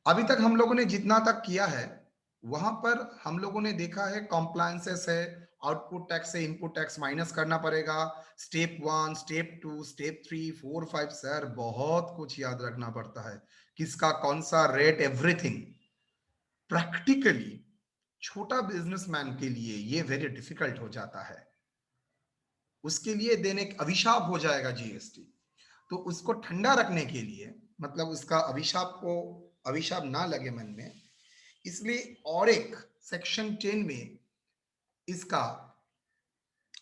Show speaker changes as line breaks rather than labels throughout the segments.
अभी तक हम लोगों ने जितना तक किया है वहां पर हम लोगों ने देखा है कॉम्प्लायंसेस है, आउटपुट टैक्स से इनपुट टैक्स माइनस करना पड़ेगा, स्टेप 1, स्टेप 2, स्टेप 3, 4, 5। सर बहुत कुछ याद रखना पड़ता है, किसका कौन सा रेट, एवरीथिंग। प्रैक्टिकली छोटा बिजनेसमैन के लिए ये वेरी डिफिकल्ट हो जाता है, उसके लिए देने अभिशाप हो जाएगा जीएसटी। तो उसको ठंडा रखने के लिए, मतलब उसका अभिशाप ना लगे मन में, इसलिए और एक सेक्शन 10 में इसका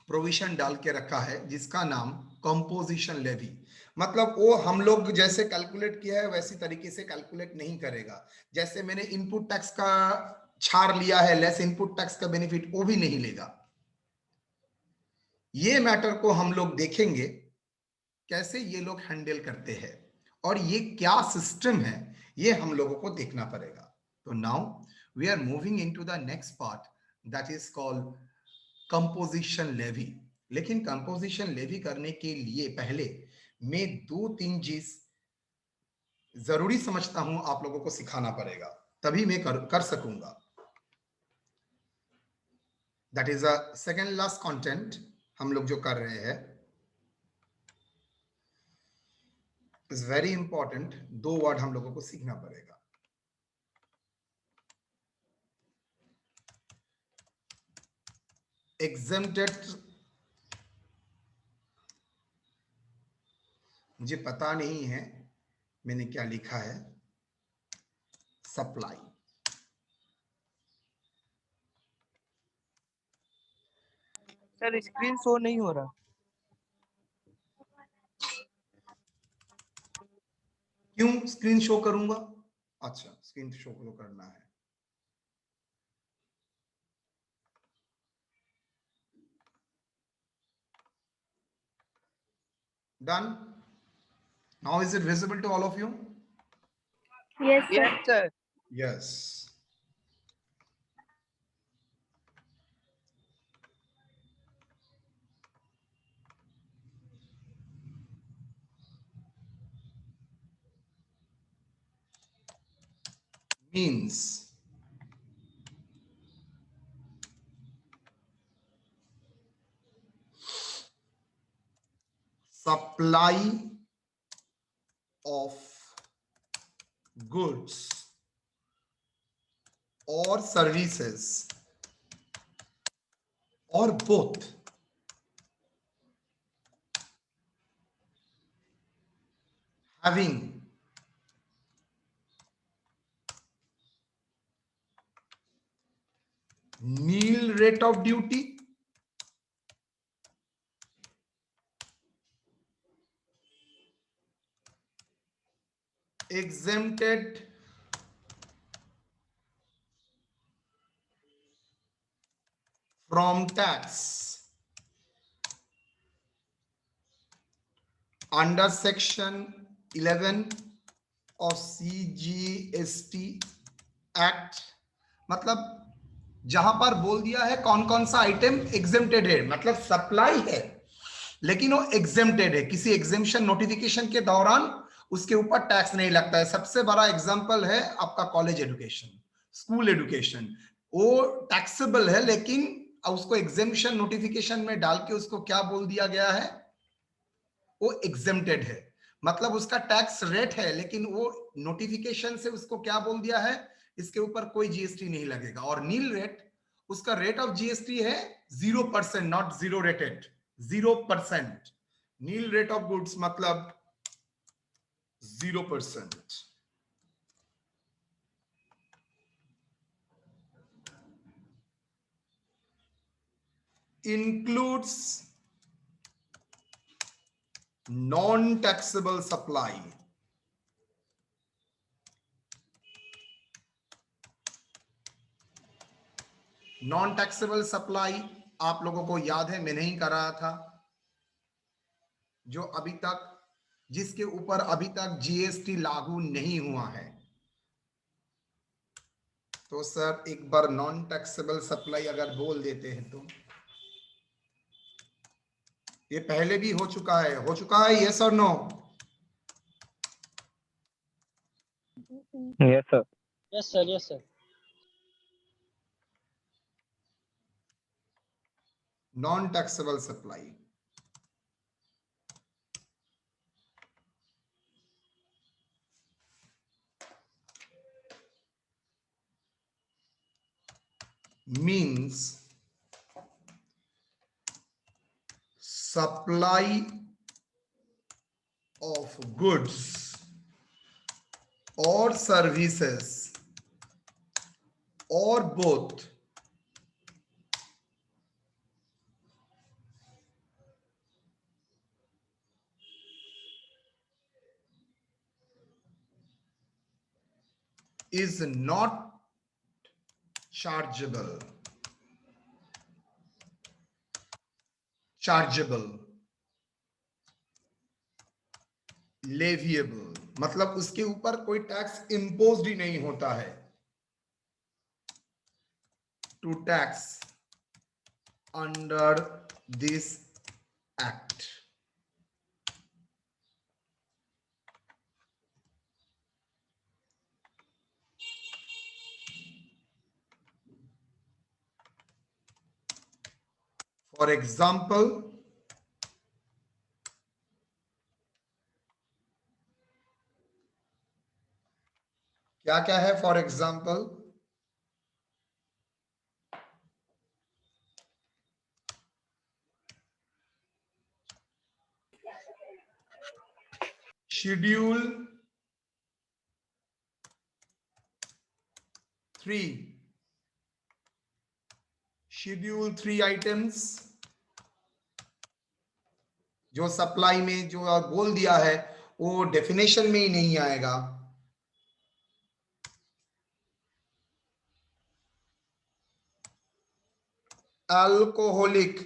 प्रोविजन डाल के रखा है जिसका नाम कंपोजिशन लेवी। मतलब वो हम लोग जैसे कैलकुलेट किया है वैसी तरीके से कैलकुलेट नहीं करेगा। जैसे मैंने इनपुट टैक्स का छाड़ लिया है, लेस इनपुट टैक्स का बेनिफिट वो भी नहीं लेगा। ये मैटर को हम लोग देखेंगे कैसे ये लोग हैंडल करते हैं और ये क्या सिस्टम है, ये हम लोगों को देखना पड़ेगा। तो now we are moving into the next part, that is called composition levy. लेकिन कंपोजिशन लेवी करने के लिए पहले मैं दो तीन चीज जरूरी समझता हूं आप लोगों को सिखाना पड़ेगा, तभी मैं कर सकूंगा। That is a second last content हम लोग जो कर रहे हैं इज वेरी इंपॉर्टेंट। दो वर्ड हम लोगों को सीखना पड़ेगा। एग्जेम्प्टेड, मुझे पता नहीं है मैंने क्या लिखा है, सप्लाई।
सर स्क्रीन शो नहीं हो रहा।
क्यों स्क्रीन शो करूंगा? अच्छा, स्क्रीन शो करना है। Done. Now is it visible to all of you?
Yes, sir.
Yes sir.
Yes. means supply of goods or services or both having nil rate of duty, exempted from tax under section 11 of CGST act. मतलब जहां पर बोल दिया है कौन कौन सा item exempted है, मतलब सप्लाई है लेकिन वो एग्जेम्प्टेड है, किसी एग्जेम्पशन नोटिफिकेशन के दौरान उसके ऊपर टैक्स नहीं लगता है। सबसे बड़ा एग्जांपल है आपका कॉलेज एजुकेशन, स्कूल एजुकेशन, वो टैक्सेबल है लेकिन उसको एग्जेम्पशन नोटिफिकेशन में डाल के उसको क्या बोल दिया गया है, वो एग्जेम्प्टेड है। मतलब उसका टैक्स रेट है लेकिन वो नोटिफिकेशन से उसको क्या बोल दिया है, इसके ऊपर कोई जीएसटी नहीं लगेगा। और नील रेट, उसका रेट ऑफ जीएसटी है 0%, not zero rated, 0%। Nil rate of goods मतलब 0%। includes non-taxable supply। Non taxable supply आप लोगों को याद है मैं नहीं कर रहा था, जो अभी तक, जिसके ऊपर अभी तक जीएसटी लागू नहीं हुआ है। तो सर एक बार नॉन टैक्सेबल सप्लाई अगर बोल देते हैं तो ये पहले भी हो चुका है, यस और no?
Yes, sir.
Yes, sir. Yes, sir.
Non-taxable supply. Means supply of goods or services or both is not chargeable. Leviable मतलब उसके ऊपर कोई टैक्स इम्पोज्ड ही नहीं होता है. To tax under this act. For example, क्या क्या है? फॉर एग्जाम्पल, शेड्यूल 3 आइटम्स जो सप्लाई में जो बोल दिया है वो डेफिनेशन में ही नहीं आएगा. Alcoholic,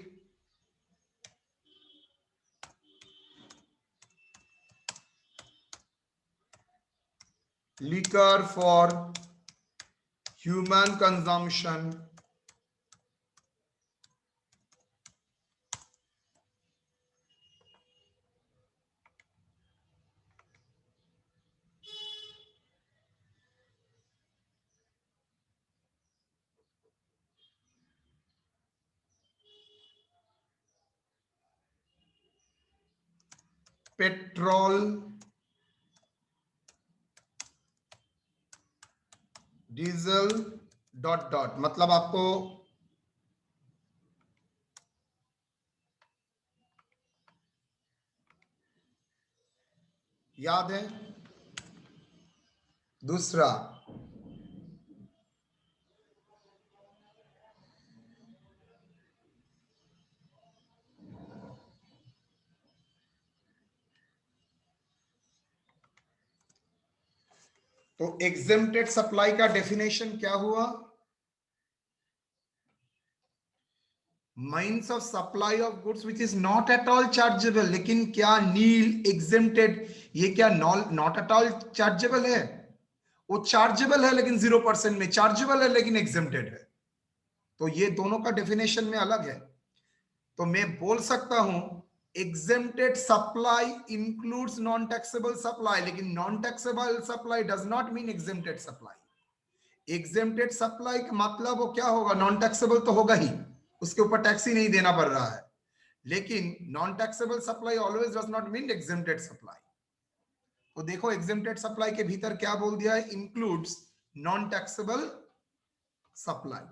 liquor for human consumption, petrol, diesel dot dot. मतलब आपको याद है? दूसरा तो एग्जेम्प्टेड सप्लाई का डेफिनेशन क्या हुआ? Means of supply of goods which is not at all chargeable. लेकिन क्या नील एग्जेम्प्टेड ये क्या नॉट एट ऑल चार्जेबल है? वो चार्जेबल है लेकिन 0% में, चार्जेबल है लेकिन एग्जेम्प्टेड है. तो ये दोनों का डेफिनेशन में अलग है. तो मैं बोल सकता हूं exempted supply includes non-taxable supply, लेकिन non-taxable supply does not mean exempted supply. exempted supply का मतलब वो क्या होगा? non-taxable तो होगा ही, उसके ऊपर टैक्स ही नहीं देना पड़ रहा है. लेकिन non-taxable supply always does not mean exempted supply. तो देखो exempted supply के भीतर क्या बोल दिया है? includes non-taxable supply.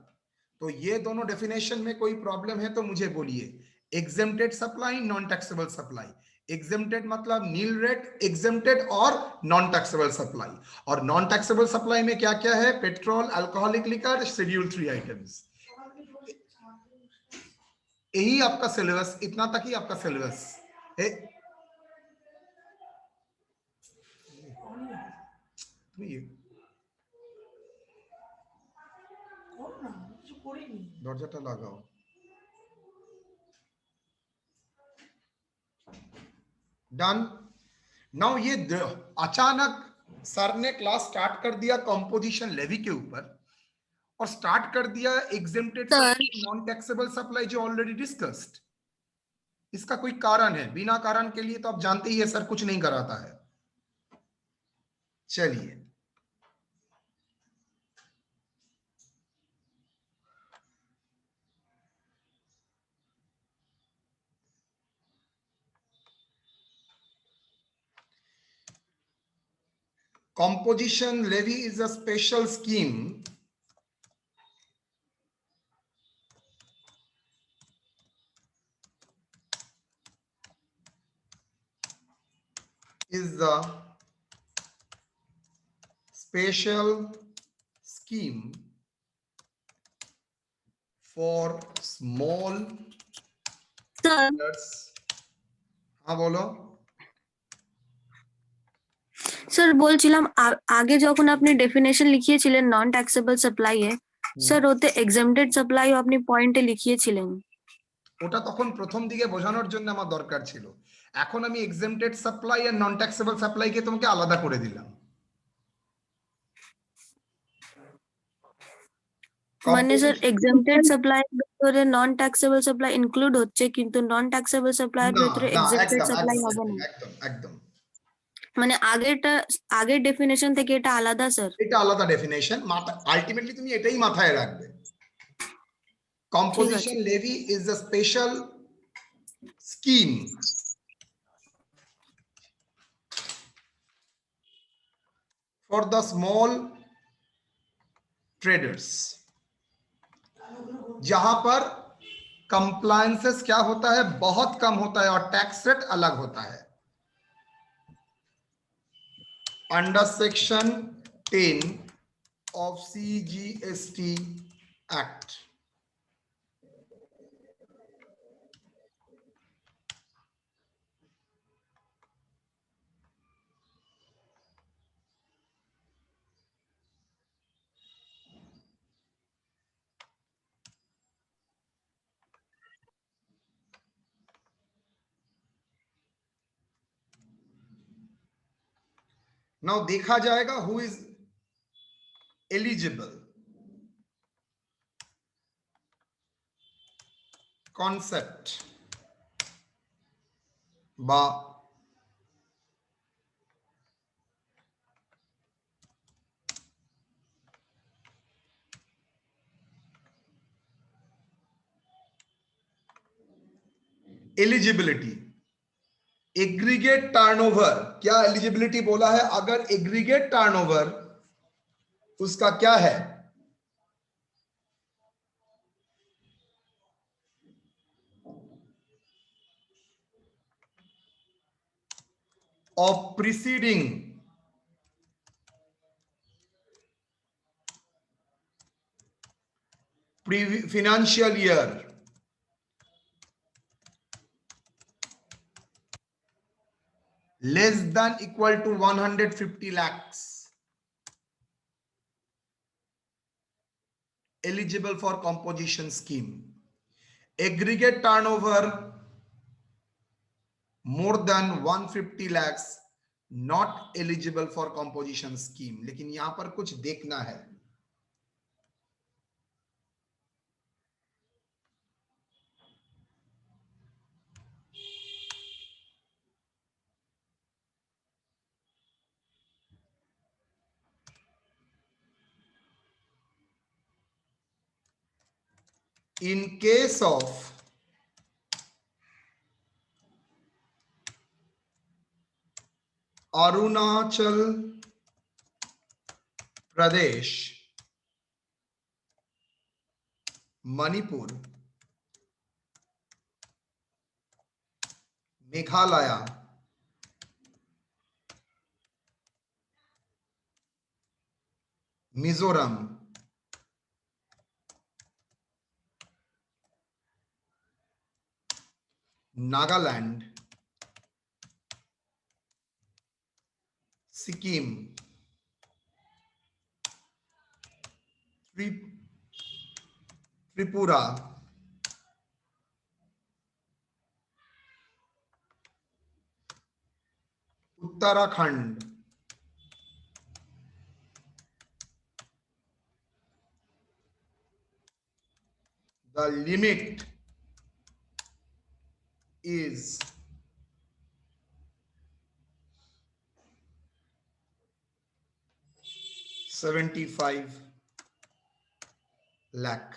तो ये दोनों डेफिनेशन में कोई प्रॉब्लम है तो मुझे बोलिए. Exempted supply, non taxable supply. Exempted मतलब नील रेट, एग्जेम्प्टेड और नॉन टैक्सेबल सप्लाई. और नॉन टैक्सेबल सप्लाई में क्या क्या है? Petrol, alcoholic liquor, schedule 3 items. यही आपका सिलेबस, इतना तक ही आपका सिलेबस है. দরজাটা লাগাও. डन. नाउ ये अचानक सर ने क्लास स्टार्ट कर दिया कंपोजिशन लेवी के ऊपर और स्टार्ट कर दिया एग्जेम्प्टेड नॉन टैक्सेबल सप्लाई जो ऑलरेडी डिस्कस्ड. इसका कोई कारण है? बिना कारण के लिए तो आप जानते ही है सर कुछ नहीं कराता है. चलिए Composition levy is a special scheme is the special scheme for small
sir
traders. हाँ बोलो।
স্যার বলছিলাম আগে যখন আপনি definition লিখিয়েছিলেন non taxable supply a sir ওতে এক্সামটেড সাপ্লাই আপনি পয়েন্টে লিখিয়েছিলেন।
ওটা তখন প্রথম দিকে বোঝানোর জন্য আমার দরকার ছিল। এখন আমি এক্সামটেড সাপ্লাই আর নন ট্যাক্সেবল সাপ্লাই কে তোমাকে আলাদা করে দিলাম।
মানে স্যার এক্সামটেড সাপ্লাই এর ভিতরে নন ট্যাক্সেবল সাপ্লাই ইনক্লুড হচ্ছে কিন্তু নন ট্যাক্সেবল সাপ্লাই এর ভিতরে এক্সামটেড সাপ্লাই হবে না।
একদম একদম
মানে আগের ডেফিনেশন থেকে এটা আলাদা স্যার।
এটা আলাদা ডেফিনেশন, আলটিমেটলি তুমি এটাই মাথায় রাখবে। Composition levy is a special scheme for the small traders, जहां पर कंप्लायंसेस क्या होता है, बहुत कम होता है और टैक्स रेट अलग होता है। Under section 10 of CGST Act, now देखा जाएगा हु इज एलिजिबल। कॉन्सेप्ट बा एलिजिबिलिटी, एग्रीगेट टर्नओवर। क्या एलिजिबिलिटी बोला है? अगर एग्रीगेट टर्नओवर उसका क्या है, of preceding financial year less than equal to 150 lakhs, eligible for composition scheme. Aggregate turnover more than 150 lakhs not eligible for composition scheme. लेकिन यहां पर कुछ देखना है। In case of Arunachal Pradesh, Manipur, Meghalaya, Mizoram, Nagaland, Sikkim, Tripura, Uttarakhand, the limit is 75 lakh.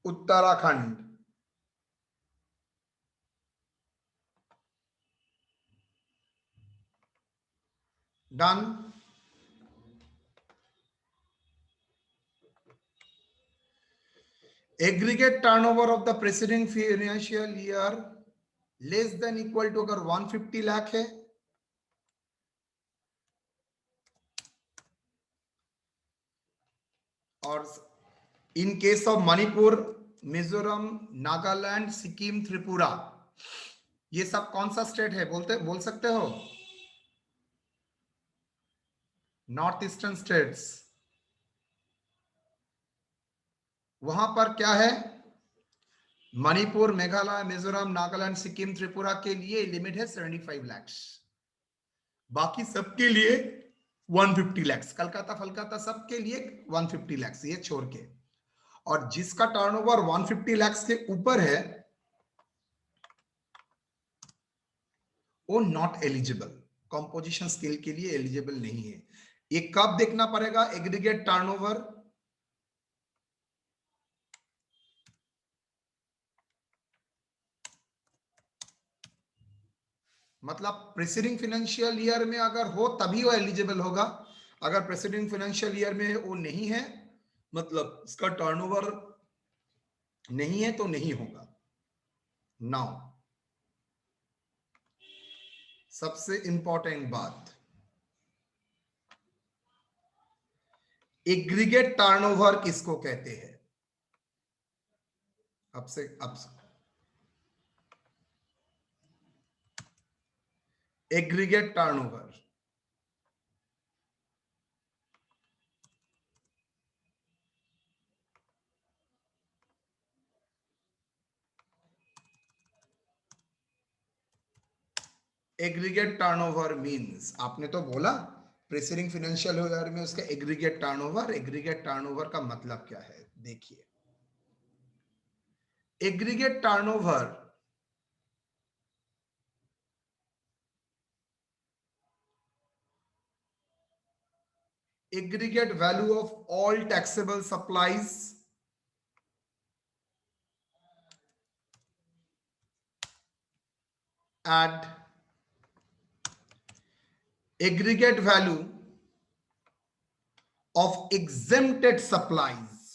Uttarakhand, done. Aggregate turnover of the preceding financial year less than equal to, अगर 150 लाख है, और in case of Manipur, Mizoram, Nagaland, Sikkim, Tripura, ये सब कौन सा state है बोल सकते हो? North eastern states. वहां पर क्या है? मणिपुर, मेघालय, मिजोरम, नागालैंड, सिक्किम, त्रिपुरा के लिए लिमिट है 75 लाख, बाकी सबके लिए 150 लाख। कलकत्ता फलकत्ता सबके लिए 150 लाख, ये छोड़ के। और जिसका टर्नओवर 150 लाख के ऊपर है वो नॉट एलिजिबल, कंपोजिशन स्केल के लिए एलिजिबल नहीं है। ये कब देखना पड़ेगा? एग्रीगेट टर्नओवर मतलब प्रेसिडिंग फाइनेंशियल ईयर में अगर हो तभी वो एलिजिबल होगा। अगर प्रेसिडिंग फाइनेंशियल ईयर में वो नहीं है, मतलब इसका टर्नओवर नहीं है, तो नहीं होगा। नाउ सबसे इंपॉर्टेंट बात, एग्रीगेट टर्नओवर किसको कहते हैं? अब aggregate turnover aggregate turnover means, आपने तो बोला प्रेसिडिंग फाइनेंशियल ईयर में उसका एग्रीगेट टर्नओवर। एग्रीगेट टर्नओवर का मतलब क्या है? देखिए, aggregate turnover aggregate value of all taxable supplies and aggregate value of exempted supplies,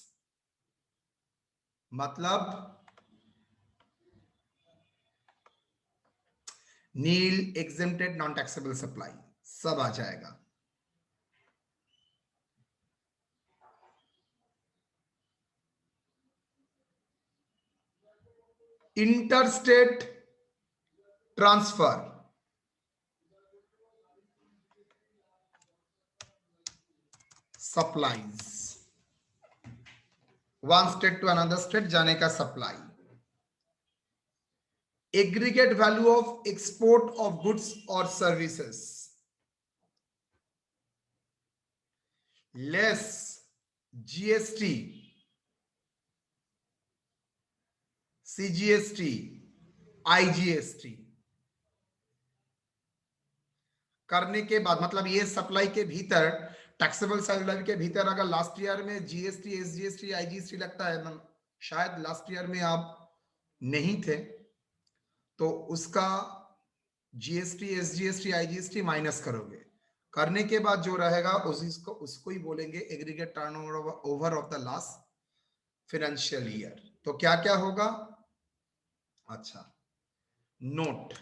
मतलब नील, exempted, non taxable supply सब आ जाएगा। Interstate transfer, supplies, one state to another state जाने का supply. Aggregate value of export of goods और services less GST, CGST, IGST करने के बाद, मतलब ये सप्लाई के भीतर, टैक्सेबल सप्लाई के भीतर अगर लास्ट ईयर में जीएसटी, एसजीएसटी, आईजीएसटी लगता है, शायद लास्ट ईयर में आप नहीं थे, तो उसका जीएसटी, एसजीएसटी, आईजीएसटी माइनस करोगे। करने के बाद जो रहेगा उसको ही बोलेंगे aggregate turnover of the last financial year. तो क्या क्या होगा? अच्छा, note,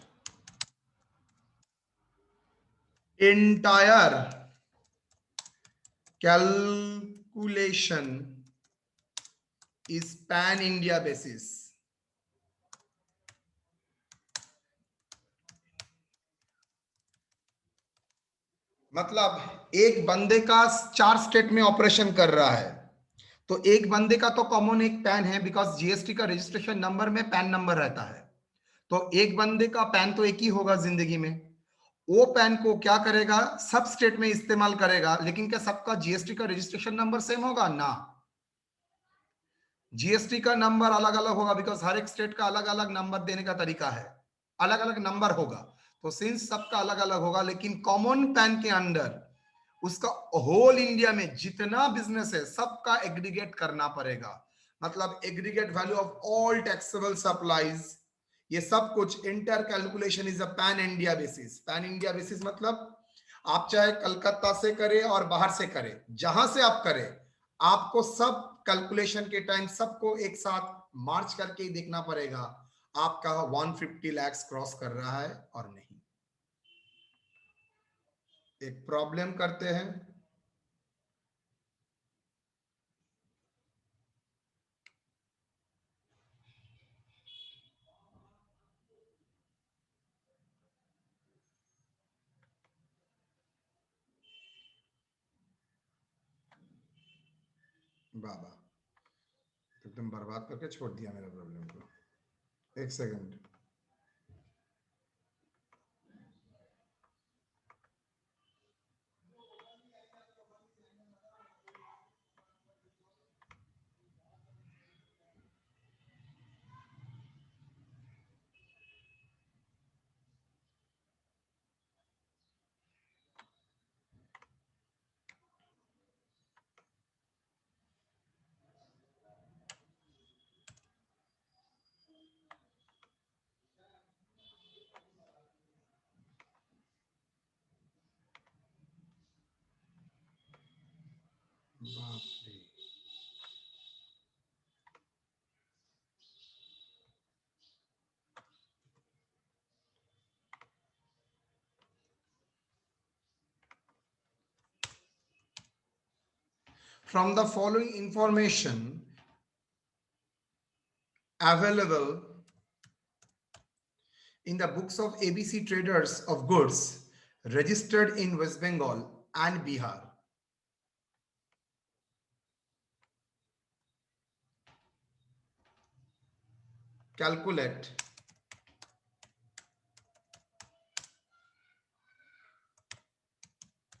entire calculation is pan India basis, मतलब एक बंदे का 4 स्टेट में ऑपरेशन कर रहा है, तो एक बंदे का तो कॉमन एक पैन है, बिकॉज जीएसटी का रजिस्ट्रेशन नंबर में पैन नंबर रहता है, तो एक बंदे का पैन तो एक ही होगा जिंदगी में। वो पैन को क्या करेगा? सब स्टेट में इस्तेमाल करेगा, लेकिन क्या सबका जीएसटी का रजिस्ट्रेशन नंबर सेम होगा? ना, जीएसटी का नंबर अलग अलग होगा, बिकॉज हर एक स्टेट का अलग अलग नंबर देने का तरीका है, अलग अलग नंबर होगा, तो सिंस सबका अलग अलग होगा, लेकिन कॉमन पैन के अंदर उसका होल इंडिया में जितना बिजनेस है सबका एग्रीगेट करना पड़ेगा। मतलब aggregate value of all taxable supplies, ये सब कुछ inter calculation is a pan India basis. Pan India basis मतलब आप चाहे कलकत्ता से करें और बाहर से करें, जहां से आप करें, आपको सब कैलकुलेशन के टाइम सबको एक साथ मार्च करके ही देखना पड़ेगा आपका 150 लाख क्रॉस कर रहा है और नहीं। एक प्रॉब्लम करते हैं। बाबा एकदम बर्बाद करके छोड़ दिया मेरा प्रॉब्लम को। एक सेकंड। बाप रे। From the following information available in the books of ABC traders of goods registered in West Bengal and Bihar, calculate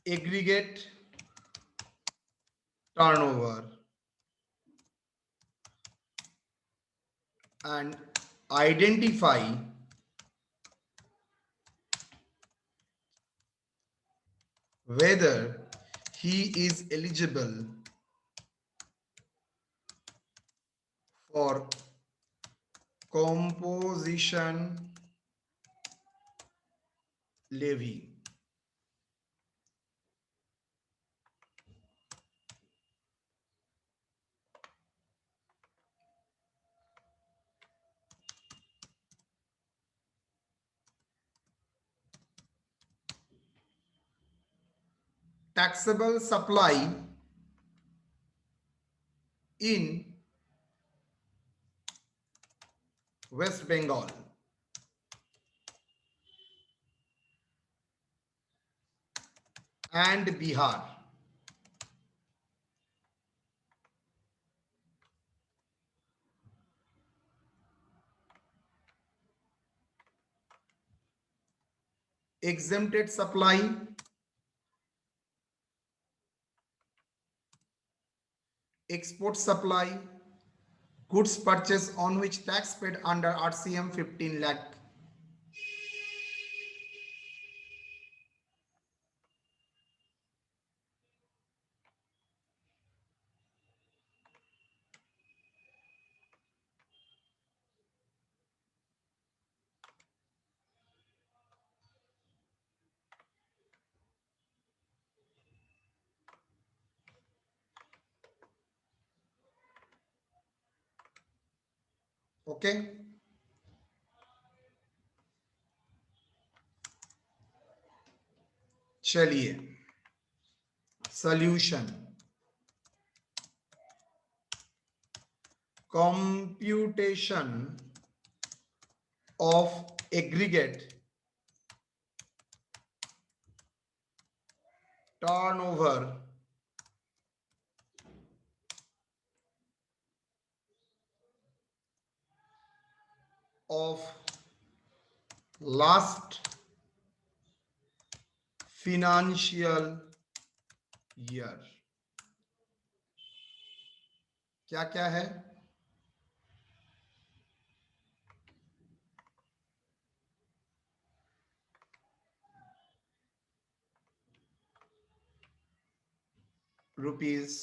aggregate turnover and identify whether he is eligible for composition levy. Taxable supply in West Bengal and Bihar. Exempted supply export supply, goods purchased on which tax paid under RCM 15 lakh. Okay. चलिए solution. Computation of aggregate turnover of last financial year. क्या क्या है? Rupees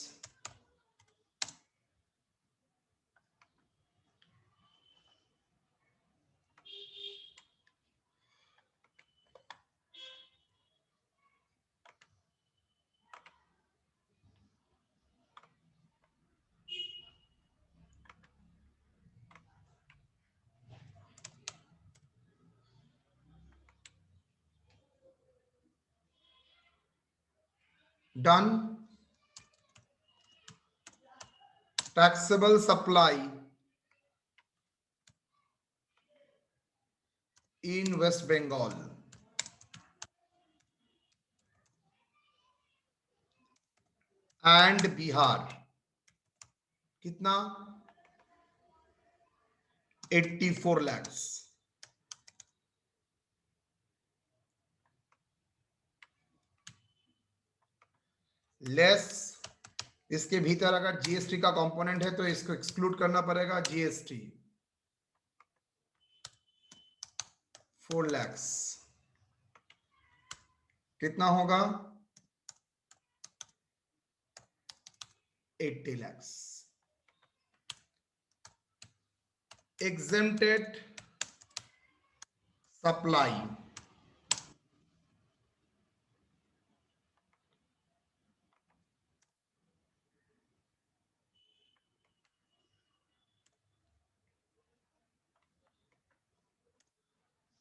Done. Taxable supply in West Bengal. And Bihar. कितना? 84 lakhs. Less, इसके भीतर अगर GST का component है तो इसको एक्सक्लूड करना पड़ेगा. GST 4 lakhs. कितना होगा? 80 lakhs. Exempted supply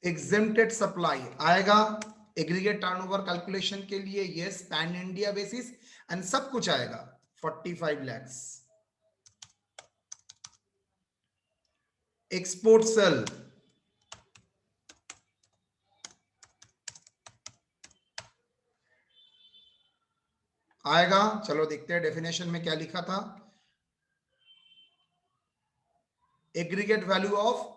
exempted supply आएगा एग्रीगेट टर्नओवर कैलकुलेशन के लिए. Yes, pan India basis and सब कुछ आएगा. 45 lakhs. एक्सपोर्ट सेल आएगा. चलो देखते हैं डेफिनेशन में क्या लिखा था. Aggregate value of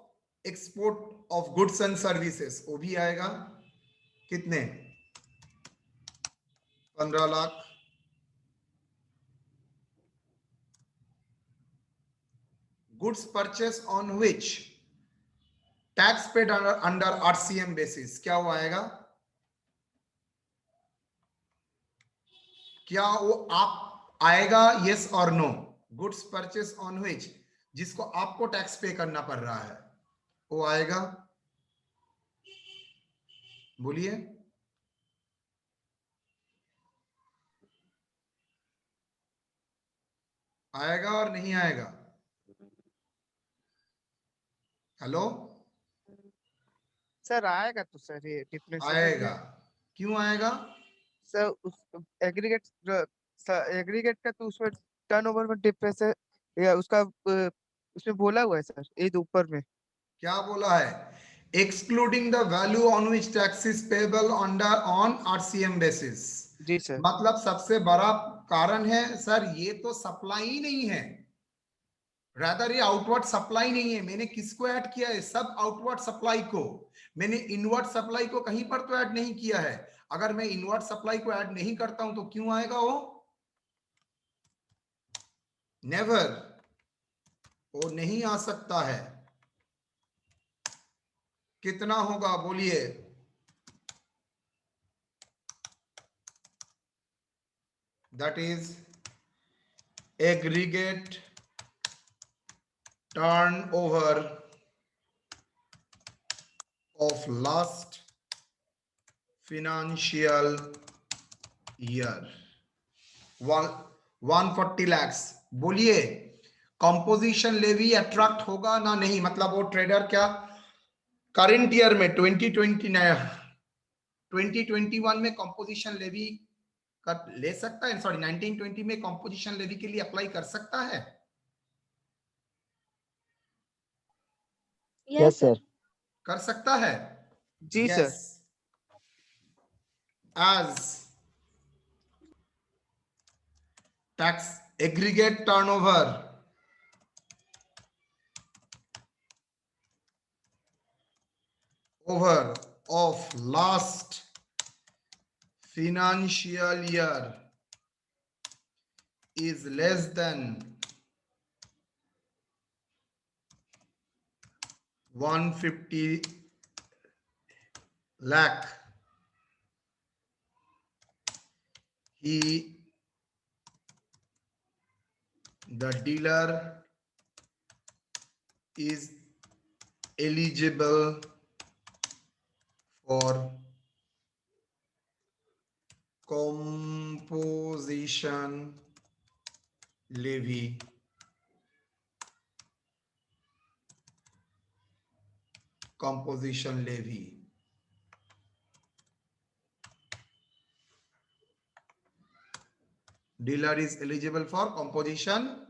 export of goods and services, वो भी आएगा. कितने? 15 lakh. Goods purchase on which tax paid under RCM basis, क्या वो आएगा? क्या वो आप आएगा? यस और no. Goods purchase on which, जिसको आपको टैक्स पे करना पड़ रहा है, वो आएगा? बोलिए. आएगा और नहीं आएगा? हेलो.
सर आएगा तो सर ये डिफरेंशियल
आएगा. क्यों आएगा?
सर उस एग्रीगेट का तो उसमें टर्नओवर में डिफरेंस है या उसका उसमें बोला हुआ है सर ये तो ऊपर में.
क्या बोला है? Excluding the value on which tax is payable under on RCM basis.
जी सर.
मतलब सबसे बड़ा कारण है सर, ये तो सप्लाई ही नहीं है, रादर ये आउटवर्ड सप्लाई नहीं है. मैंने किसको ऐड किया है? सब आउटवर्ड सप्लाई को. मैंने इनवर्ड सप्लाई को कहीं पर तो ऐड नहीं किया है. अगर मैं इनवर्ड सप्लाई को ऐड नहीं करता हूं तो क्यों आएगा वो? नेवर, वो नहीं आ सकता है. कितना होगा बोलिए? That is aggregate turnover of last financial year 140 lakhs. बोलिए, कंपोजिशन लेवी अट्रैक्ट होगा ना? नहीं. मतलब वो ट्रेडर क्या करंट ईयर में 2021 में कंपोजिशन लेवी कर ले सकता है? सॉरी, 1920 में कंपोजिशन लेवी के लिए अप्लाई कर सकता है?
Yes, sir.
कर सकता है.
जी sir.
As tax aggregate turnover over of last financial year is less than 150 lakh, the dealer is eligible for composition levy. Composition levy. dealer is eligible for composition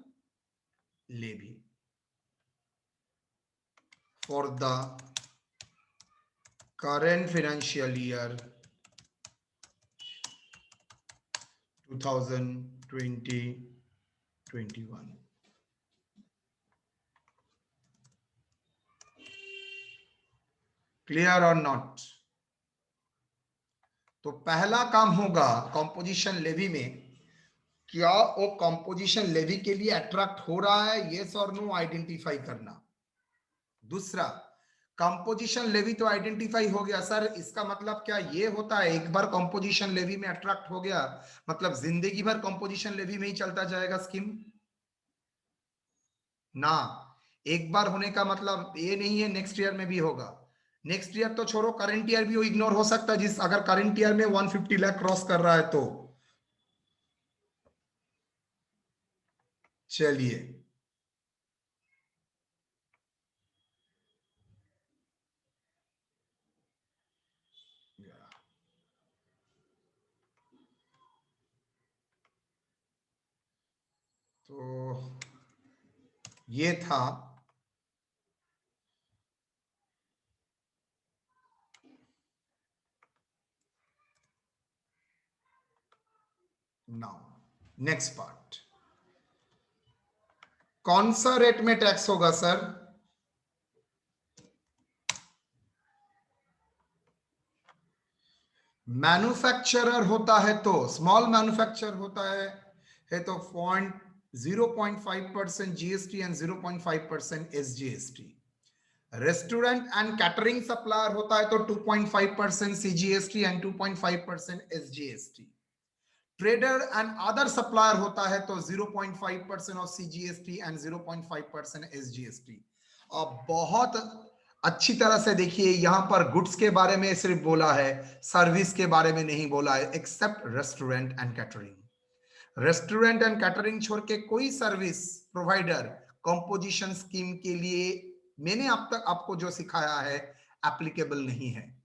levy for the current financial year 2020-21. Clear और not? तो पहला काम होगा composition levy में, क्या वो composition levy के लिए अट्रैक्ट हो रहा है, यस और नो आइडेंटिफाई करना। दूसरा, कंपोजिशन लेवी तो आइडेंटिफाई हो गया सर, इसका मतलब क्या ये होता है एक बार कंपोजिशन लेवी में अट्रैक्ट हो गया मतलब जिंदगी भर कंपोजिशन लेवी में ही चलता जाएगा स्कीम? ना, एक बार होने का मतलब ये नहीं है नेक्स्ट ईयर में भी होगा। नेक्स्ट ईयर तो छोड़ो, करंट ईयर भी वो इग्नोर हो सकता है, जिस अगर करंट ईयर में 150 लाख क्रॉस कर रहा है तो। चलिए, तो ये था नाउ नेक्स्ट पार्ट। कौन सा रेट में टैक्स होगा सर? मैन्युफैक्चरर होता है तो, स्मॉल मैन्युफैक्चर होता है तो 0.5% GST and 0.5% SGST. Restaurant and catering supplier होता है तो 2.5% CGST and 2.5% SGST. Trader and other supplier होता है तो 0.5% ऑफ सीजीएसटी एंड 0.5% एसजीएसटी। अब बहुत अच्छी तरह से देखिए, यहां पर गुड्स के बारे में सिर्फ बोला है, सर्विस के बारे में नहीं बोला है, except restaurant and catering. Restaurant and catering छोड़ के कोई सर्विस प्रोवाइडर कंपोजिशन स्कीम के लिए मैंने अब तक आपको जो सिखाया है एप्लीकेबल नहीं है।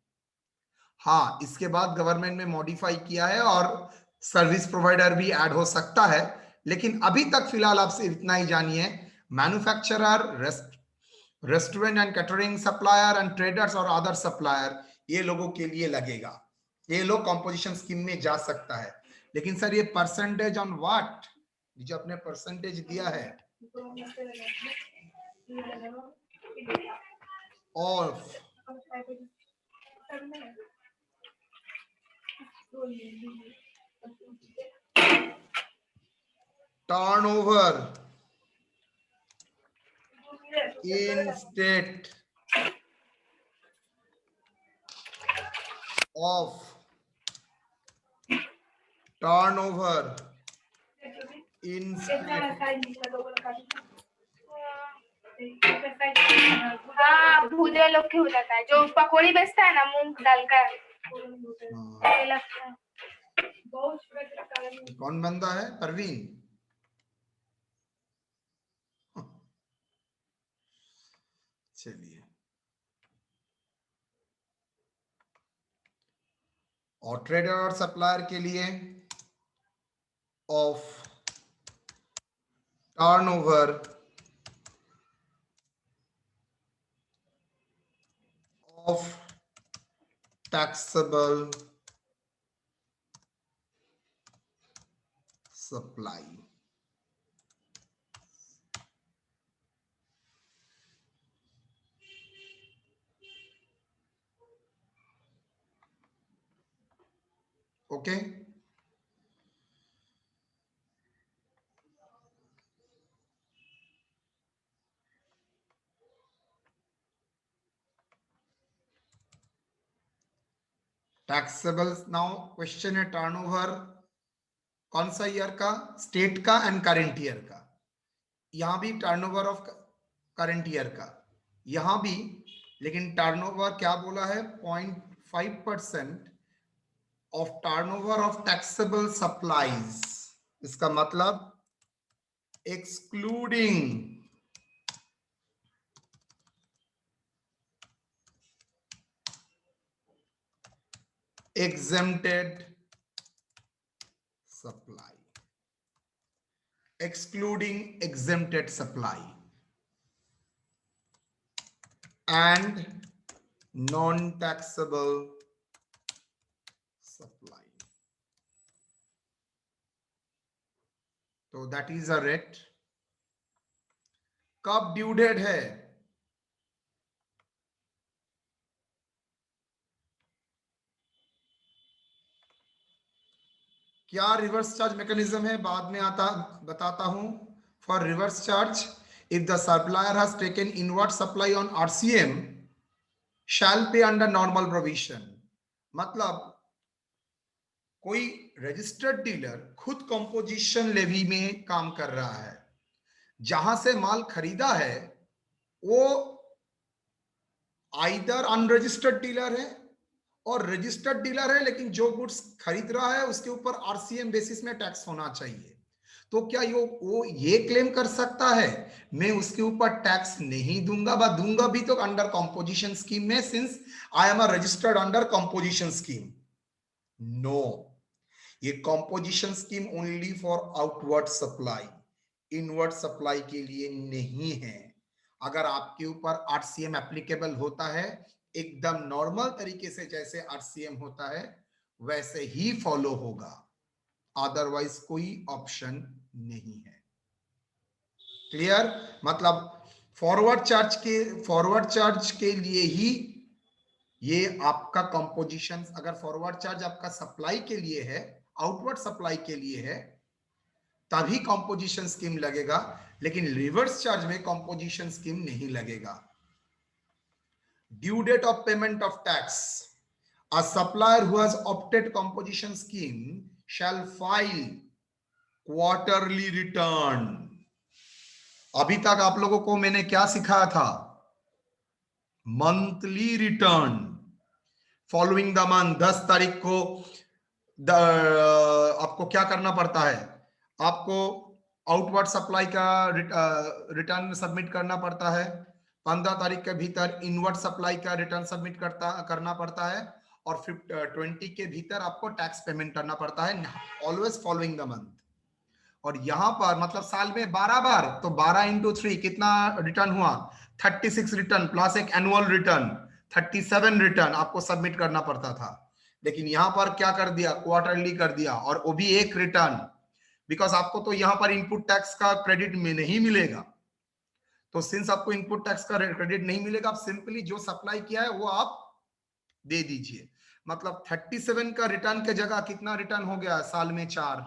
हाँ, इसके बाद गवर्नमेंट ने मॉडिफाई किया है और सर्विस प्रोवाइडर भी ऐड हो सकता है, लेकिन अभी तक फिलहाल आपसे इतना ही जानिए, manufacturer, restaurant and catering supplier and traders और अदर सप्लायर, ये लोगों के लिए लगेगा, ये लोग कंपोजिशन स्कीम में जा सकता है। लेकिन सर ये परसेंटेज ऑन व्हाट, जो आपने परसेंटेज दिया है of turnover in state of turnover in state
हाँ, भूले लोग के हो जाता है, जो पकौड़ी बेचता है ना मूंग दाल का,
कौन बंदा है? परवीन। चलिए, और ट्रेडर और सप्लायर के लिए of turnover of taxable supply. Okay. Taxable, now question है टर्नओवर कौन सा ईयर का? स्टेट का एंड करंट ईयर का। यहां भी टर्नओवर ऑफ करंट ईयर का, यहां भी, लेकिन टर्नओवर क्या बोला है? 0.5% of turnover of taxable supplies. इसका मतलब excluding exempted supply। excluding exempted supply and non-taxable supply. तो that is a rate. कब ड्यू डेट है? क्या रिवर्स चार्ज मैकेनिज्म है? बाद में बताता हूं. For reverse charge, if the supplier has taken inward supply on RCM, shall pay under normal provision. मतलब कोई रजिस्टर्ड डीलर खुद कंपोजिशन लेवी में काम कर रहा है, जहां से माल खरीदा है वो आइदर अनरजिस्टर्ड डीलर है और रजिस्टर्ड डीलर है, लेकिन जो गुड्स खरीद रहा है उसके ऊपर आरसीएम बेसिस में टैक्स होना चाहिए. तो क्या वो ये क्लेम कर सकता है मैं उसके ऊपर टैक्स नहीं दूंगा, दूंगा भी तो अंडर कंपोजिशन स्कीम में, since I am a registered under composition scheme? No, ये composition scheme only for outward supply, inward supply के लिए नहीं है. अगर आपके ऊपर आरसीएम एप्लीकेबल होता है एकदम नॉर्मल तरीके से, जैसे आरसीएम होता है वैसे ही फॉलो होगा, अदरवाइज कोई ऑप्शन नहीं है. क्लियर? मतलब फॉरवर्ड चार्ज के लिए ही ये आपका कंपोजिशन, अगर फॉरवर्ड चार्ज आपका सप्लाई के लिए है, आउटवर्ड सप्लाई के लिए है, तभी कंपोजिशन स्कीम लगेगा, लेकिन रिवर्स चार्ज में कंपोजिशन स्कीम नहीं लगेगा. Due date of payment of tax. A supplier who has opted composition scheme shall file quarterly return. अभी तक आप लोगों को मैंने क्या सिखाया था? Monthly return. Following the month, 10 तारीख को आपको क्या करना पड़ता है? आपको आउटवर्ड सप्लाई का रिटर्न सबमिट करना पड़ता है. 15 तारीख के भीतर इनवर्ड सप्लाई का रिटर्न सबमिट करना पड़ता है, और 20 के भीतर आपको टैक्स पेमेंट करना पड़ता है, ऑलवेज फॉलोइंग द मंथ. और यहां पर मतलब साल में 12 बार, तो 12 इंटू 3 कितना रिटर्न हुआ? 36 रिटर्न प्लस एक एनुअल रिटर्न, 37 रिटर्न आपको सबमिट करना पड़ता था. लेकिन यहां पर क्या कर दिया? क्वार्टरली कर दिया, और वो भी एक रिटर्न, बिकॉज आपको तो यहां पर इनपुट टैक्स का क्रेडिट में नहीं मिलेगा. तो सिंस आपको इनपुट टैक्स का क्रेडिट नहीं मिलेगा, आप सिंपली जो सप्लाई किया है वो आप दे दीजिए. मतलब 37 का रिटर्न के जगह कितना रिटर्न हो गया? साल में 4.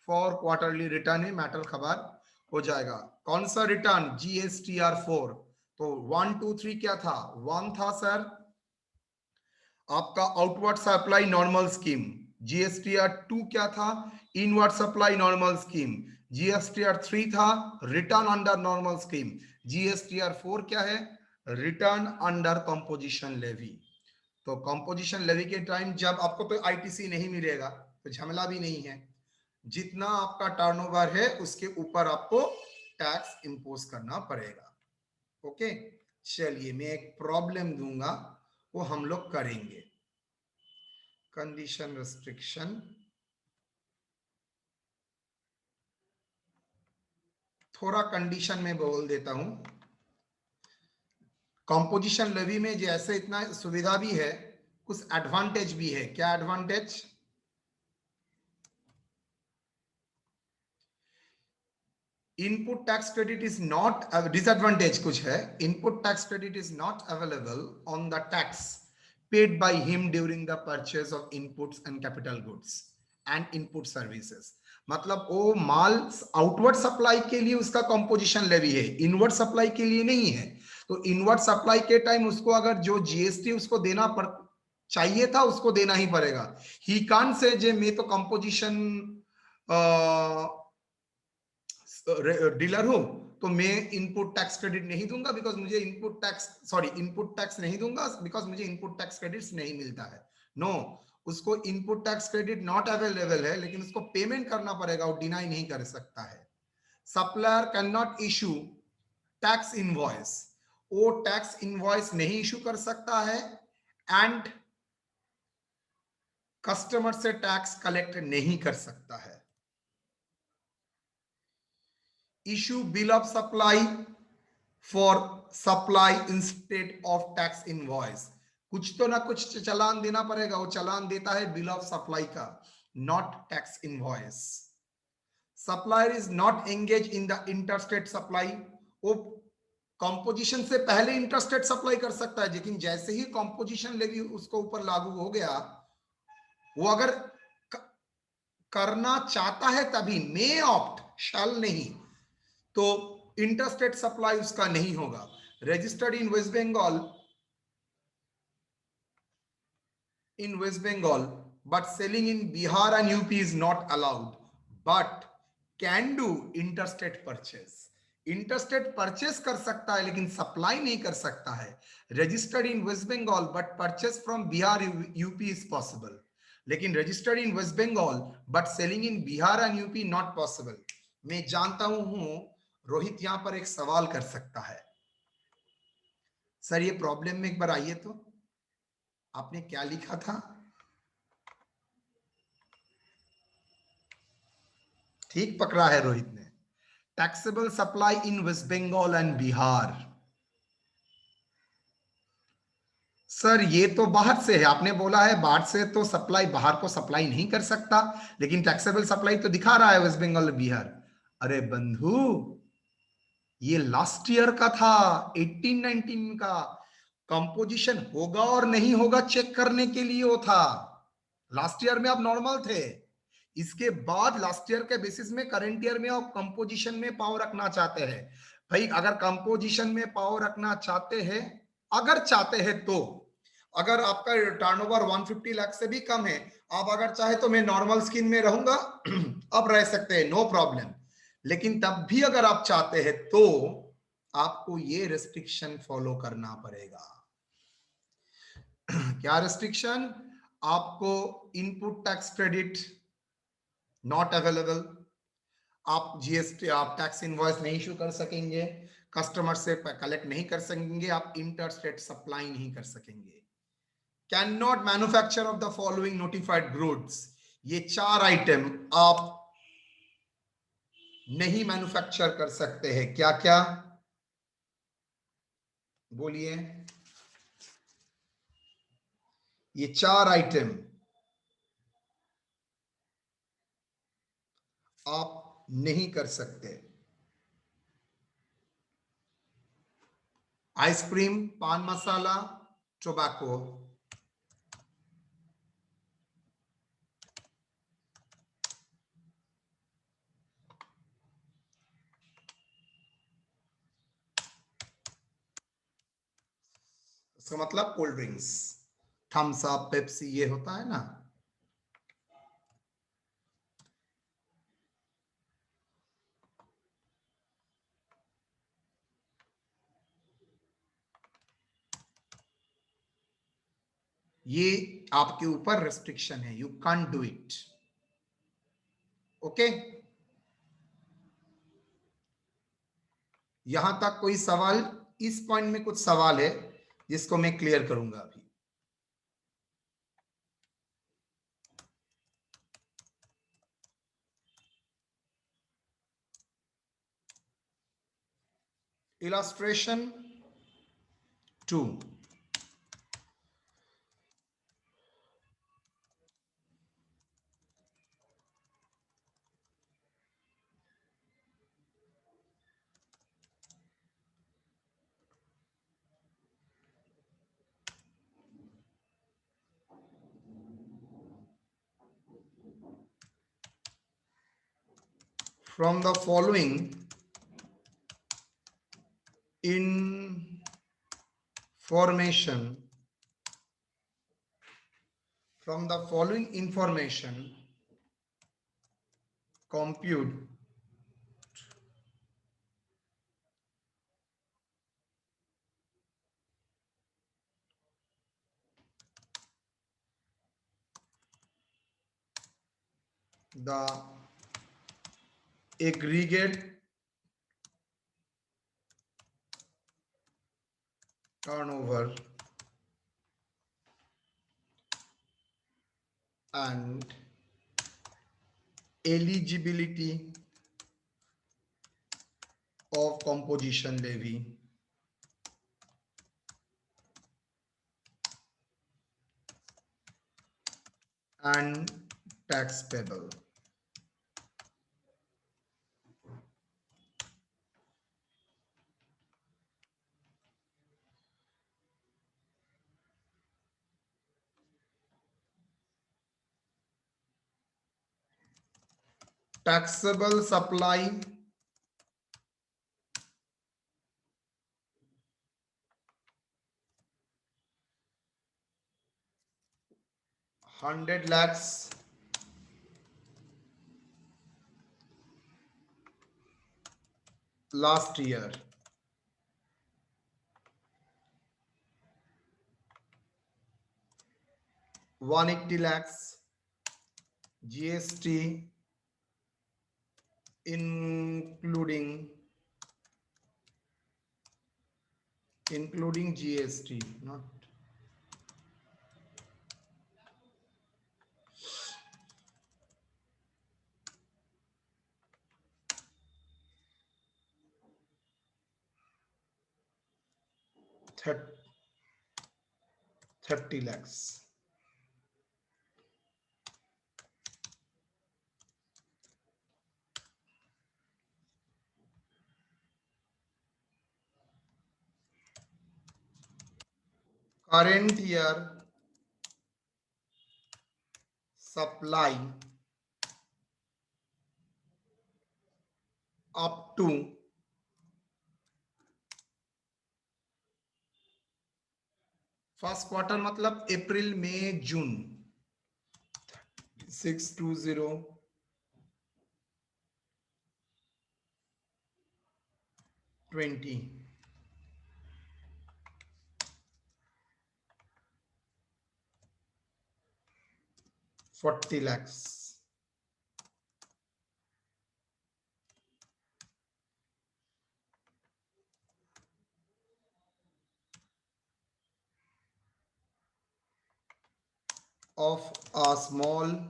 For quarterly return he matter खबर हो जाएगा. कौन सा रिटर्न? GSTR 4. तो 1 2 3 क्या था? 1 था सर आपका outward supply normal scheme. GSTR 2 क्या था? Inward supply normal scheme. GSTR 3 था return under normal scheme. GSTR 4 क्या है? Return under composition levy. तो कंपोजिशन लेवी के टाइम जब आपको तो आईटीसी नहीं मिलेगा तो झमेला भी नहीं है, जितना आपका टर्नओवर है उसके ऊपर आपको टैक्स इंपोज करना पड़ेगा. ओके, चलिए मैं एक प्रॉब्लम दूंगा, वो हम लोग करेंगे. कंडीशन रिस्ट्रिक्शन, थोड़ा कंडीशन में बोल देता हूं. कंपोजिशन लेवी में जैसे इतना सुविधा भी है, कुछ एडवांटेज भी है. क्या advantage? Input tax credit is not, disadvantage कुछ है. Input tax credit is not available on the tax paid by him during the purchase of inputs and capital goods and input services. मतलब वो माल outward supply के लिए उसका composition levy है, inward supply के लिए नहीं है. तो इनवर्ड सप्लाई के टाइम उसको अगर जो जीएसटी उसको देना चाहिए था उसको देना ही पड़ेगा. ही कांट से जे मैं तो कंपोजिशन डीलर हूं तो मैं इनपुट टैक्स क्रेडिट नहीं दूंगा बिकॉज मुझे इनपुट टैक्स नहीं दूंगा बिकॉज मुझे इनपुट टैक्स क्रेडिट्स नहीं मिलता है. नो, उसको input tax credit not available है, लेकिन उसको पेमेंट करना पड़ेगा, वो डिनाई नहीं कर सकता है. Supplier can not issue tax invoice, वो टैक्स इनवॉइस नहीं इशू कर सकता है, एंड कस्टमर से टैक्स कलेक्ट नहीं कर सकता है. issue bill of supply for supply instead of tax invoice. कुछ तो ना कुछ चालान देना पड़ेगा, वो चालान देता है बिल ऑफ सप्लाई का, not tax invoice. Supplier is not engage in the interstate supply. वो कंपोजिशन से पहले इंटरस्टेट सप्लाई कर सकता है, लेकिन जैसे ही कंपोजिशन लेवी उसको ऊपर लागू हो गया, वो अगर करना चाहता है तभी, मे ऑप्ट, शैल नहीं, तो इंटरस्टेट सप्लाई उसका नहीं होगा. Registered in waste Bengal but selling in Bihar and UP is not allowed, but can do interstate purchase. Interstate purchase कर सकता है लेकिन सप्लाई नहीं कर सकता है. Registered in waste Bengal but purchase from Bihar UP is possible, लेकिन registered in waste Bengal but selling in Bihar and UP not possible. मैं जानता हूं रोहित यहां पर एक सवाल कर सकता है, सर ये प्रॉब्लम में एक बार आइए तो, आपने क्या लिखा था? ठीक पकड़ा है रोहित ने. Taxable supply in waste Bengal and Bihar. Sir ये तो बाहर से है, आपने बोला है बाहर से, तो सप्लाई बाहर को सप्लाई नहीं कर सकता, लेकिन टैक्सेबल सप्लाई तो दिखा रहा है वेस्ट बंगाल और बिहार. अरे बंधु, ये लास्ट ईयर का था, 18-19 का. कंपोजिशन होगा और नहीं होगा चेक करने के लिए वो था. लास्ट ईयर में आप नॉर्मल थे, इसके बाद लास्ट ईयर के बेसिस में करंट ईयर में आप कंपोजिशन में पावर रखना चाहते हैं. भाई अगर कंपोजिशन में पावर रखना चाहते हैं, अगर चाहते हैं तो, अगर आपका टर्नओवर 150 लाख से भी कम है, आप अगर चाहे तो मैं नॉर्मल स्कीम में रहूंगा, अब रह सकते हैं, नो प्रॉब्लम. लेकिन तब भी अगर आप चाहते हैं तो आपको ये रेस्ट्रिक्शन फॉलो करना पड़ेगा. क्या रेस्ट्रिक्शन? आपको input tax credit not available, आप जीएसटी, आप टैक्स इनवॉइस नहीं इशू कर सकेंगे, कस्टमर से कलेक्ट नहीं कर सकेंगे, आप इंटरस्टेट सप्लाई नहीं कर सकेंगे. Can not manufacture of the following notified goods. ये 4 आइटम आप नहीं मैन्युफैक्चर कर सकते हैं. क्या क्या बोलिए? ये 4 आइटम आप नहीं कर सकते. आइसक्रीम, पान मसाला, टोबैको. इसका मतलब cold drinks, Thums Up, Pepsi, ये होता है ना. ये आपके ऊपर रेस्ट्रिक्शन है, you can't do it. Okay, यहां तक कोई सवाल? इस पॉइंट में कुछ सवाल है जिसको मैं क्लियर करूंगा अभी. Illustration 2. From the following information, compute the aggregate turnover and eligibility of composition levy and tax payable. Taxable supply ₹100 lakhs last year. ₹180 lakhs GST including GST, not thir- 30 lakhs. Current year supply up to first quarter मतलब अप्रैल मई जून 620 20 40 lakhs. Of a small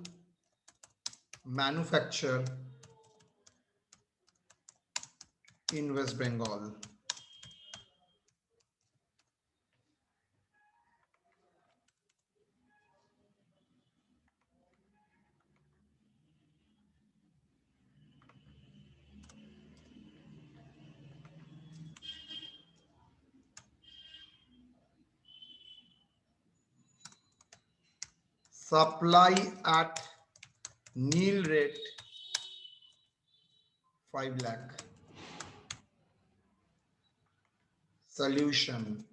manufacturer in West Bengal. Supply at nil rate 5 lakh. Solution.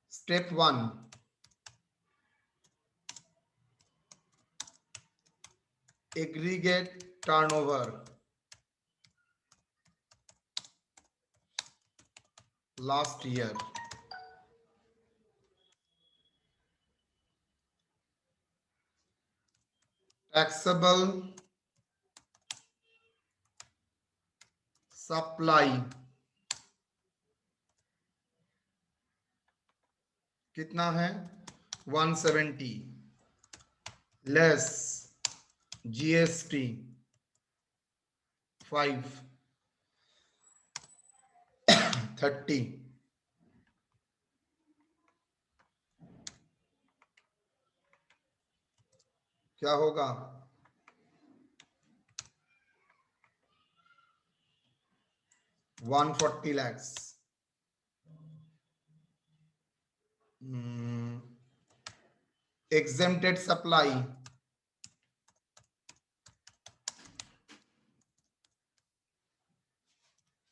Step 1. Aggregate turnover last year. Taxable supply कितना है 170 less GST 5 30 क्या होगा 140 lakhs. Exempted supply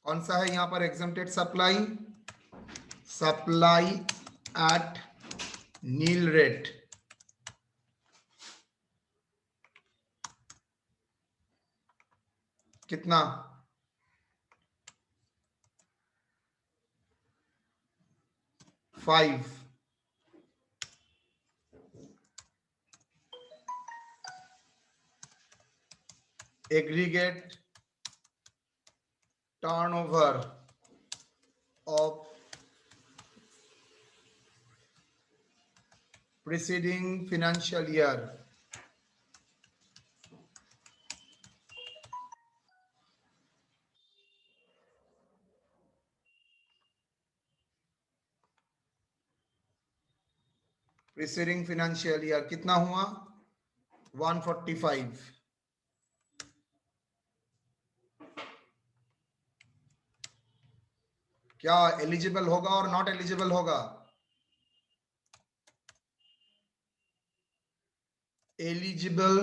कौन सा है यहां पर exempted supply at nil rate कितना 5 aggregate turnover of preceding financial year. Preceding financial year कितना हुआ? 145. क्या एलिजिबल होगा और नॉट एलिजिबल होगा? Eligible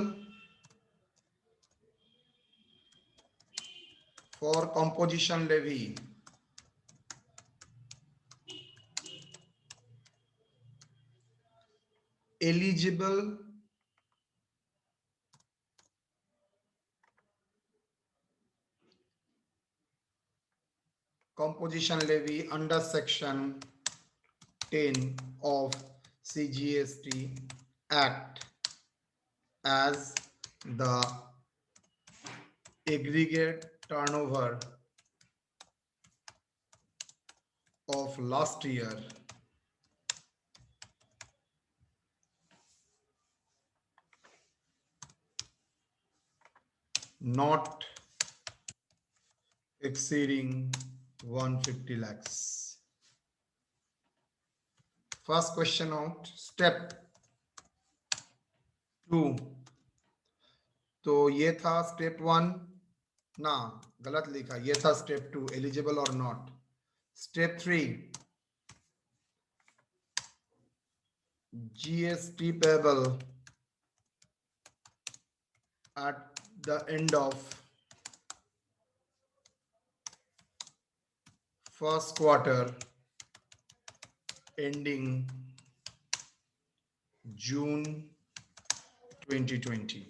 for composition levy. Eligible composition levy under section 10 of CGST Act as the aggregate turnover of last year not exceeding 150 lakhs. First question out. Step 2. तो ये था step 1 ना, गलत लिखा, ये था स्टेप 2, एलिजिबल और not. Step 3, GST payable at the end of first quarter ending June 2020.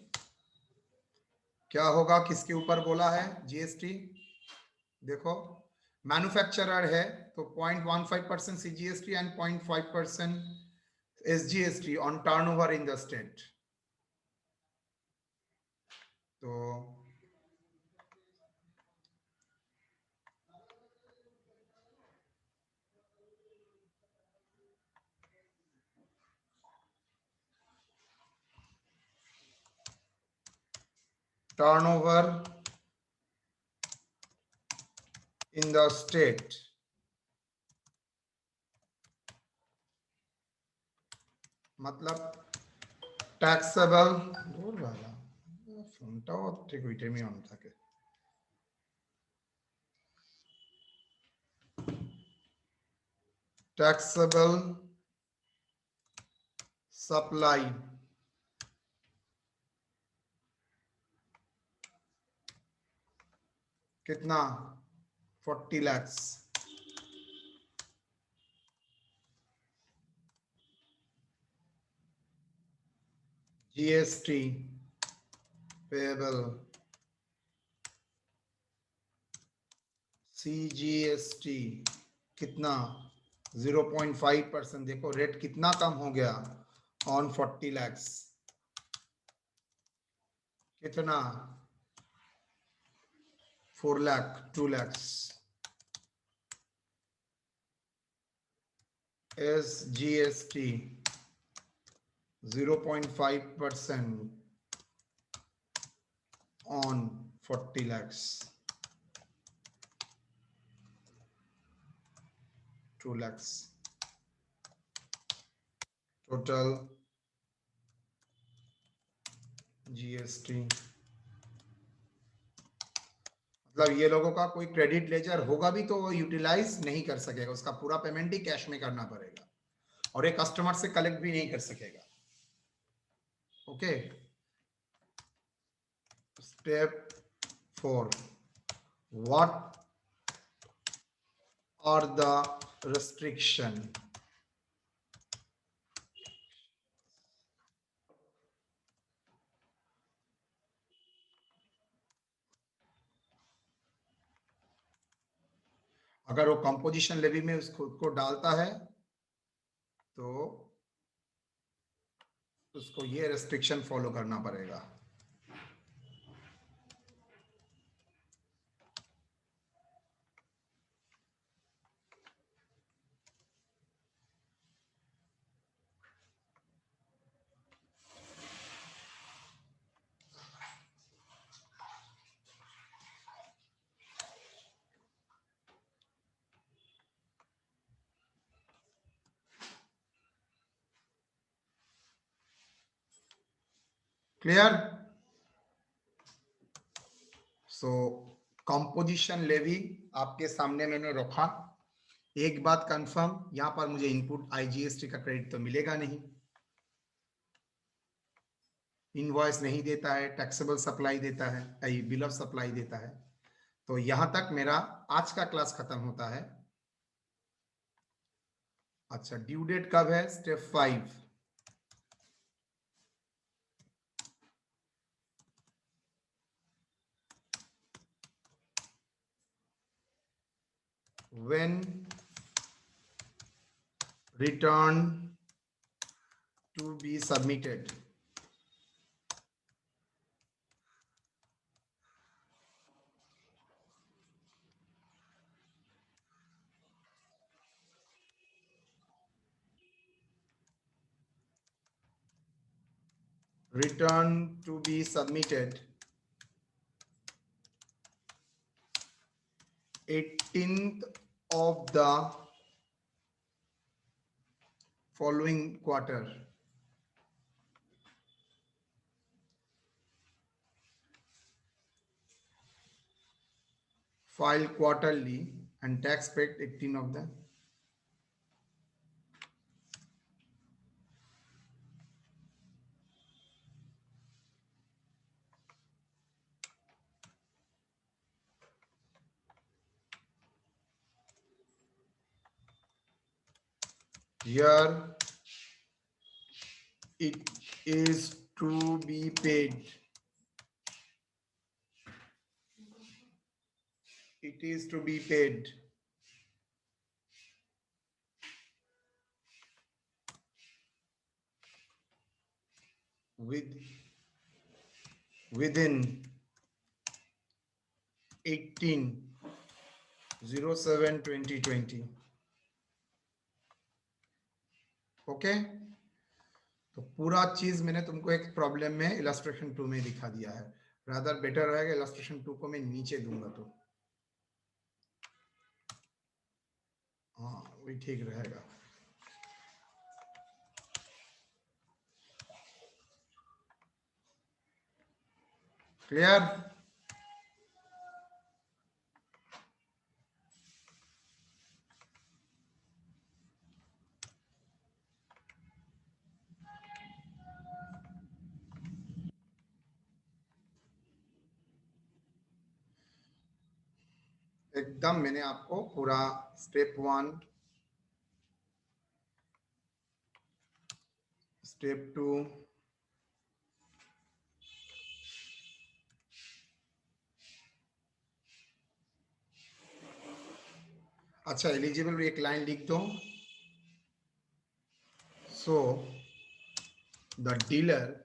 क्या होगा, किसके ऊपर बोला है जीएसटी? देखो, मैन्युफैक्चरर है तो 0.15% CGST and 0.5% SGST on turnover in the state. तो turnover in the state मतलब taxable दूर वाला फोनटाও ঠিক ওই টাইমে অন থাকে. Taxable supply कितना? 40 lakhs. GST payable CGST कितना? 0.5%. देखो रेट कितना कम हो गया ऑन 40 lakhs. कितना? 4 lakh, 2 lakhs. SGST 0.5% on 40 lakhs. 2 lakhs. Total GST. मतलब ये लोगों का कोई क्रेडिट लेजर होगा भी तो वो यूटिलाइज नहीं कर सकेगा, उसका पूरा पेमेंट ही कैश में करना पड़ेगा और ये कस्टमर से कलेक्ट भी नहीं कर सकेगा. Okay. Step 4. What are the restriction? अगर वो कंपोजिशन लेवी में उसको को डालता है तो उसको ये रेस्ट्रिक्शन फॉलो करना पड़ेगा. क्लियर? सो कंपोजिशन लेवी आपके सामने मैंने रखा। एक बात कंफर्म, यहां पर मुझे इनपुट आईजीएसटी का क्रेडिट तो मिलेगा नहीं, इनवॉइस नहीं देता है, टैक्सेबल सप्लाई देता है, बिल ऑफ सप्लाई देता है। तो यहां तक मेरा आज का क्लास खत्म होता है। अच्छा, ड्यू डेट कब है? Step 5। when return to be submitted, return to be submitted 18th of the following quarter. File quarterly and tax paid 18 of the here it is to be paid. It is to be paid within 18/07/2020. Okay, तो पूरा चीज मैंने तुमको एक problem में illustration 2 में दिखा दिया है। रादर बेटर रहेगा इलस्ट्रेशन 2 को मैं नीचे दूंगा तो हाँ वही ठीक रहेगा। क्लियर? एकदम मैंने आपको पूरा स्टेप 1, स्टेप 2, अच्छा एलिजिबल एक लाइन लिख दो। So the dealer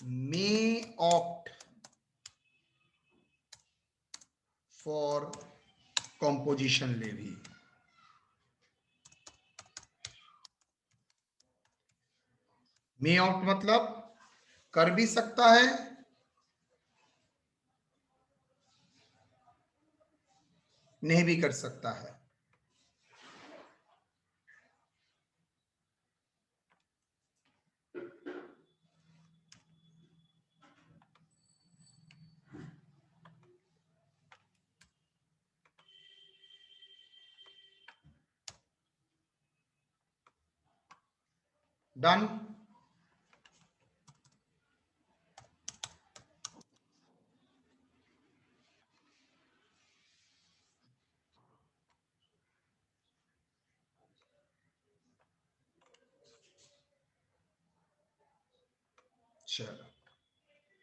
may opt for composition levy. may opt मतलब कर भी सकता है, नहीं भी कर सकता है। डन? चलो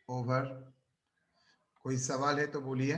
ओवर। कोई सवाल है तो बोलिए।